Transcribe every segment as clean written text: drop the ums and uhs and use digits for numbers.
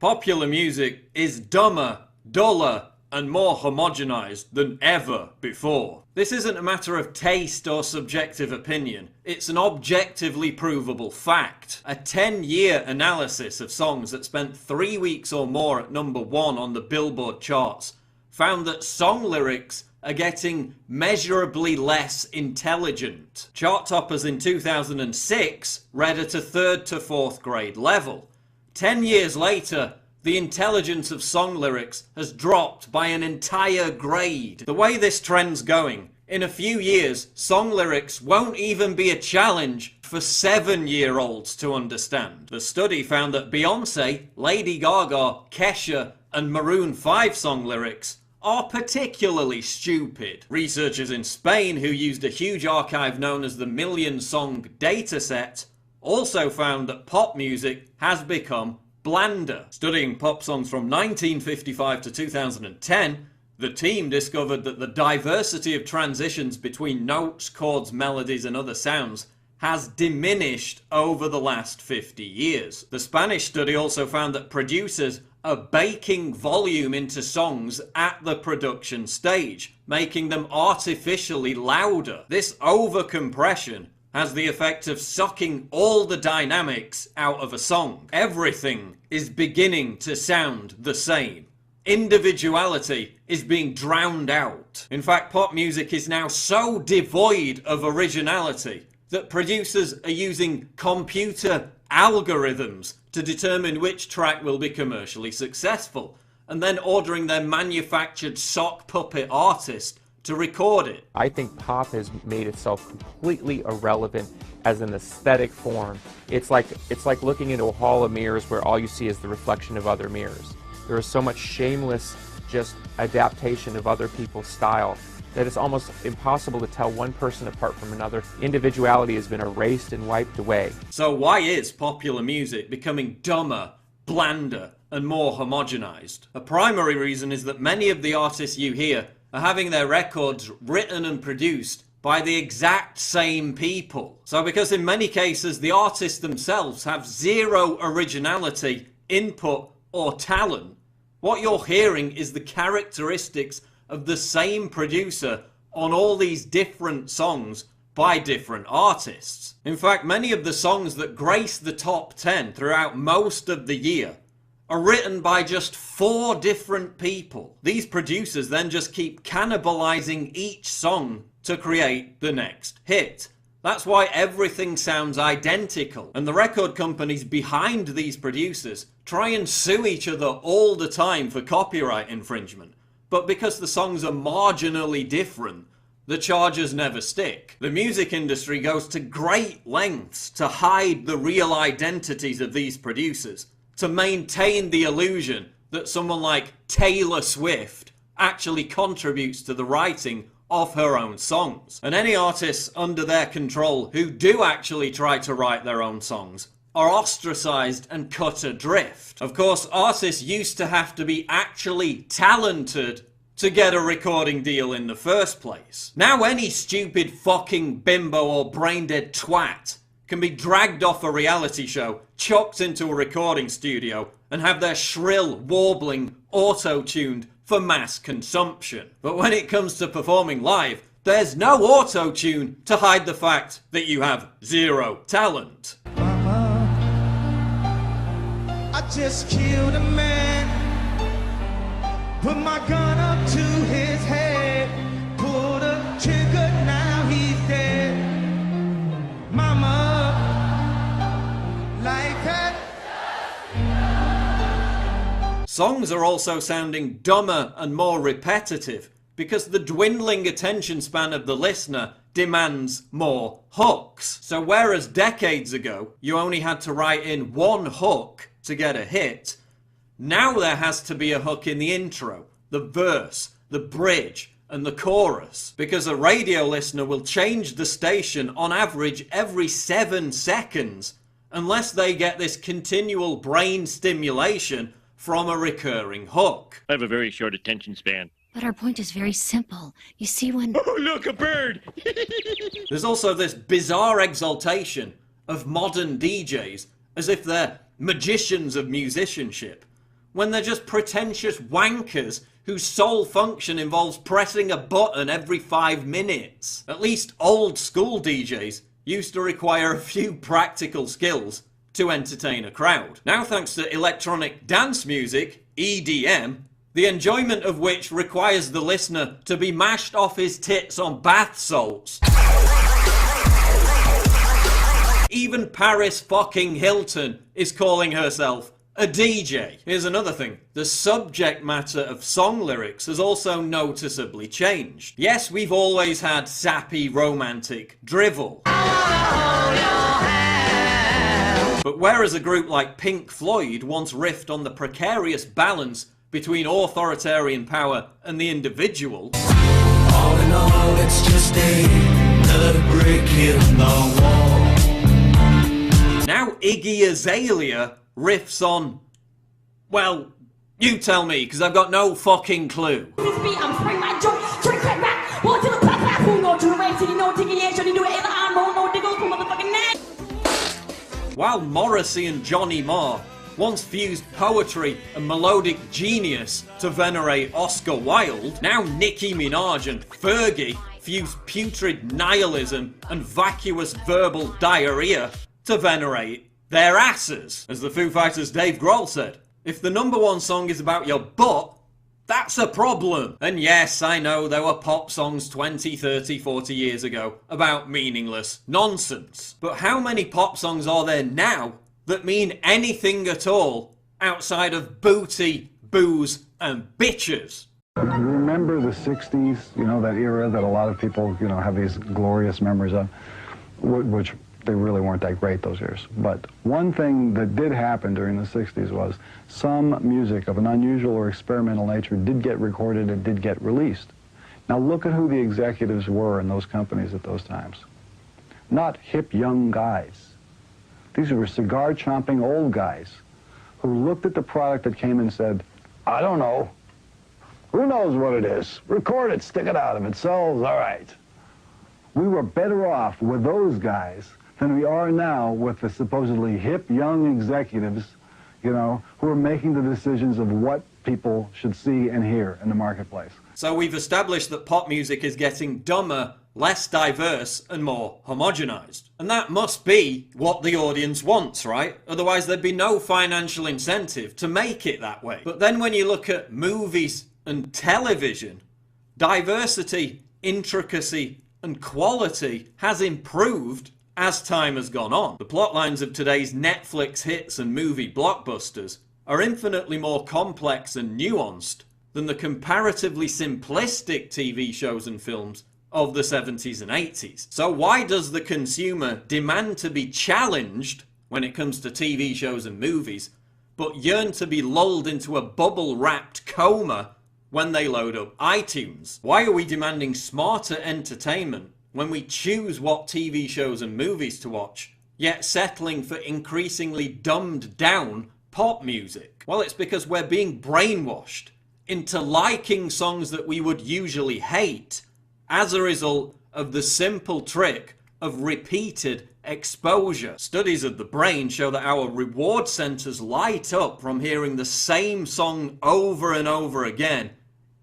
Popular music is dumber, duller, and more homogenized than ever before. This isn't a matter of taste or subjective opinion, it's an objectively provable fact. A 10-year analysis of songs that spent 3 weeks or more at #1 on the Billboard charts found that song lyrics are getting measurably less intelligent. Chart toppers in 2006 read at a 3rd to 4th grade level. 10 years later, the intelligence of song lyrics has dropped by an entire grade. The way this trend's going, in a few years, song lyrics won't even be a challenge for 7-year-olds to understand. The study found that Beyoncé, Lady Gaga, Kesha, and Maroon 5 song lyrics are particularly stupid. Researchers in Spain, who used a huge archive known as the Million Song Dataset, also found that pop music has become blander. Studying pop songs from 1955 to 2010, the team discovered that the diversity of transitions between notes, chords, melodies, and other sounds has diminished over the last 50 years. The Spanish study also found that producers are baking volume into songs at the production stage, making them artificially louder. This overcompression has the effect of sucking all the dynamics out of a song. Everything is beginning to sound the same. Individuality is being drowned out. In fact, pop music is now so devoid of originality that producers are using computer algorithms to determine which track will be commercially successful, and then ordering their manufactured sock puppet artist to record it. I think pop has made itself completely irrelevant as an aesthetic form. It's like looking into a hall of mirrors where all you see is the reflection of other mirrors. There is so much shameless just adaptation of other people's style that it's almost impossible to tell one person apart from another. Individuality has been erased and wiped away. So why is popular music becoming dumber, blander, and more homogenized? A primary reason is that many of the artists you hear are having their records written and produced by the exact same people. So because in many cases the artists themselves have zero originality, input, or talent, what you're hearing is the characteristics of the same producer on all these different songs by different artists. In fact, many of the songs that grace the top 10 throughout most of the year are written by just 4 different people. These producers then just keep cannibalizing each song to create the next hit. That's why everything sounds identical, and the record companies behind these producers try and sue each other all the time for copyright infringement. But because the songs are marginally different, the charges never stick. The music industry goes to great lengths to hide the real identities of these producers, to maintain the illusion that someone like Taylor Swift actually contributes to the writing of her own songs. And any artists under their control who do actually try to write their own songs are ostracized and cut adrift. Of course, artists used to have to be actually talented to get a recording deal in the first place. Now any stupid fucking bimbo or brain-dead twat can be dragged off a reality show, chucked into a recording studio, and have their shrill warbling auto-tuned for mass consumption. But when it comes to performing live, there's no auto-tune to hide the fact that you have zero talent. I just killed a man, put my gun up to his head, pulled a trigger, now he's dead. Mama, like that. Songs are also sounding dumber and more repetitive because the dwindling attention span of the listener demands more hooks. So whereas decades ago you only had to write in one hook to get a hit, now there has to be a hook in the intro, the verse, the bridge, and the chorus, because a radio listener will change the station on average every 7 seconds unless they get this continual brain stimulation from a recurring hook. I have a very short attention span. But our point is very simple. You see, when... Oh, look, a bird! There's also this bizarre exaltation of modern DJs as if they're magicians of musicianship. when they're just pretentious wankers whose sole function involves pressing a button every 5 minutes. At least old school DJs used to require a few practical skills to entertain a crowd. Now, thanks to electronic dance music, EDM, the enjoyment of which requires the listener to be mashed off his tits on bath salts. Even Paris fucking Hilton is calling herself a DJ. Here's another thing. The subject matter of song lyrics has also noticeably changed. Yes, we've always had sappy, romantic drivel. But whereas a group like Pink Floyd once riffed on the precarious balance between authoritarian power and the individual, All in all, it's just another brick in the wall. now Iggy Azalea riffs on, well, you tell me, because I've got no fucking clue. This beat, I'm spraying my joint, straight crack back, walk to the back, back, who know to the right, city, no ticket, yeah, shouldn't do it, either I'm roll, no diggles, from motherfucking neck. While Morrissey and Johnny Marr once fused poetry and melodic genius to venerate Oscar Wilde, now Nicki Minaj and Fergie fuse putrid nihilism and vacuous verbal diarrhea to venerate their asses. As the Foo Fighters' Dave Grohl said, if the #1 song is about your butt, that's a problem. And yes, I know there were pop songs 20, 30, 40 years ago about meaningless nonsense. But how many pop songs are there now that mean anything at all outside of booty, booze, and bitches? Remember the 60s, you know, that era that a lot of people, you know, have these glorious memories of, which they really weren't that great those years. But one thing that did happen during the 60s was some music of an unusual or experimental nature did get recorded and did get released. Now look at who the executives were in those companies at those times. Not hip young guys. These were cigar-chomping old guys who looked at the product that came and said, I don't know. Who knows what it is? Record it, stick it out. If it sells, all right. We were better off with those guys than we are now with the supposedly hip young executives, you know, who are making the decisions of what people should see and hear in the marketplace. So we've established that pop music is getting dumber, less diverse, and more homogenized. And that must be what the audience wants, right? Otherwise there'd be no financial incentive to make it that way. But then when you look at movies and television, diversity, intricacy, and quality has improved as time has gone on. The plotlines of today's Netflix hits and movie blockbusters are infinitely more complex and nuanced than the comparatively simplistic TV shows and films of the 70s and 80s. So why does the consumer demand to be challenged when it comes to TV shows and movies, but yearn to be lulled into a bubble-wrapped coma when they load up iTunes? Why are we demanding smarter entertainment when we choose what TV shows and movies to watch, yet settling for increasingly dumbed down pop music? Well, it's because we're being brainwashed into liking songs that we would usually hate as a result of the simple trick of repeated exposure. Studies of the brain show that our reward centers light up from hearing the same song over and over again,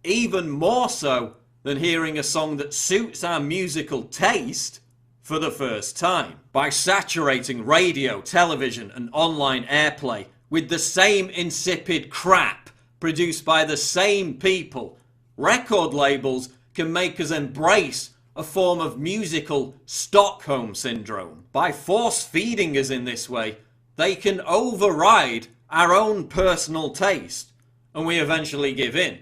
even more so than hearing a song that suits our musical taste for the first time. By saturating radio, television, and online airplay with the same insipid crap produced by the same people, record labels can make us embrace a form of musical Stockholm syndrome. By force-feeding us in this way, they can override our own personal taste, and we eventually give in.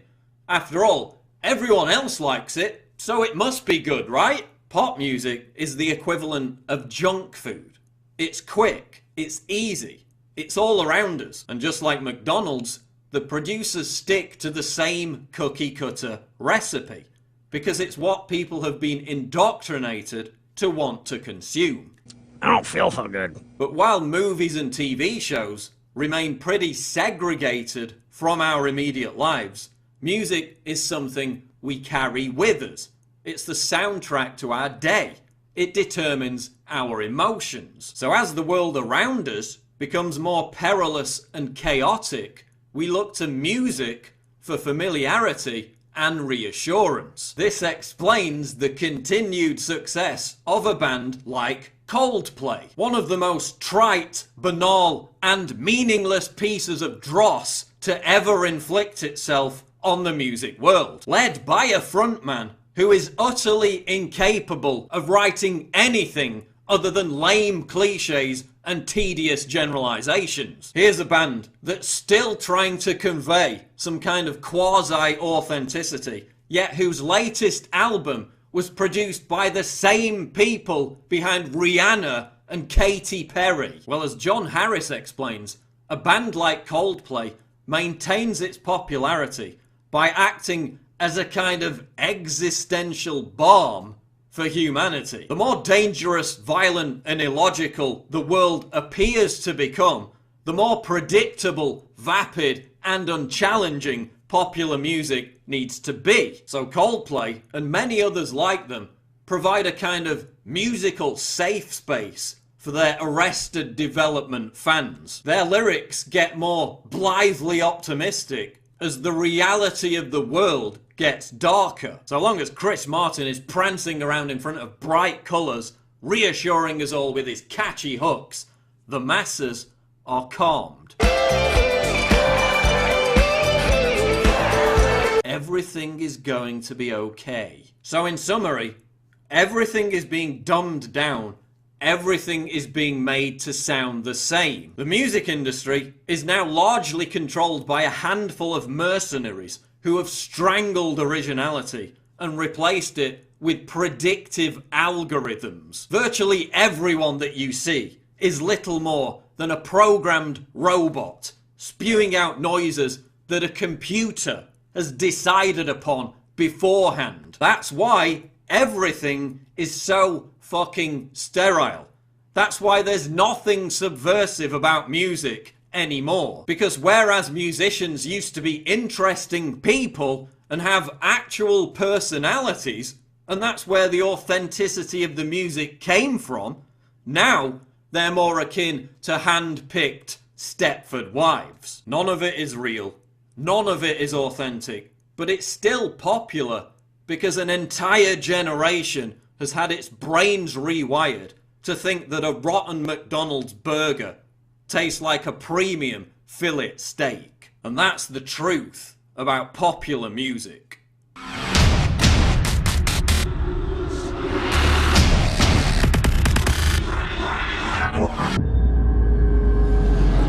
After all, everyone else likes it, so it must be good, right? Pop music is the equivalent of junk food. It's quick, it's easy, it's all around us, and just like McDonald's, the producers stick to the same cookie-cutter recipe, because it's what people have been indoctrinated to want to consume. I don't feel so good. But while movies and TV shows remain pretty segregated from our immediate lives, music is something we carry with us. It's the soundtrack to our day. It determines our emotions. So as the world around us becomes more perilous and chaotic, we look to music for familiarity and reassurance. This explains the continued success of a band like Coldplay, one of the most trite, banal, and meaningless pieces of dross to ever inflict itself on the music world. Led by a frontman who is utterly incapable of writing anything other than lame cliches and tedious generalizations. Here's a band that's still trying to convey some kind of quasi-authenticity, yet whose latest album was produced by the same people behind Rihanna and Katy Perry. Well, as John Harris explains, a band like Coldplay maintains its popularity by acting as a kind of existential balm for humanity. The more dangerous, violent, and illogical the world appears to become, the more predictable, vapid, and unchallenging popular music needs to be. So Coldplay, and many others like them, provide a kind of musical safe space for their arrested development fans. Their lyrics get more blithely optimistic as the reality of the world gets darker. So long as Chris Martin is prancing around in front of bright colours, reassuring us all with his catchy hooks, the masses are calmed. Everything is going to be okay. So in summary, everything is being dumbed down. Everything is being made to sound the same. The music industry is now largely controlled by a handful of mercenaries who have strangled originality and replaced it with predictive algorithms. Virtually everyone that you see is little more than a programmed robot spewing out noises that a computer has decided upon beforehand. That's why everything is so fucking sterile. That's why there's nothing subversive about music anymore. Because whereas musicians used to be interesting people and have actual personalities, and that's where the authenticity of the music came from, now they're more akin to hand-picked Stepford wives. None of it is real. None of it is authentic. But it's still popular because an entire generation has had its brains rewired to think that a rotten McDonald's burger tastes like a premium fillet steak. And that's the truth about popular music.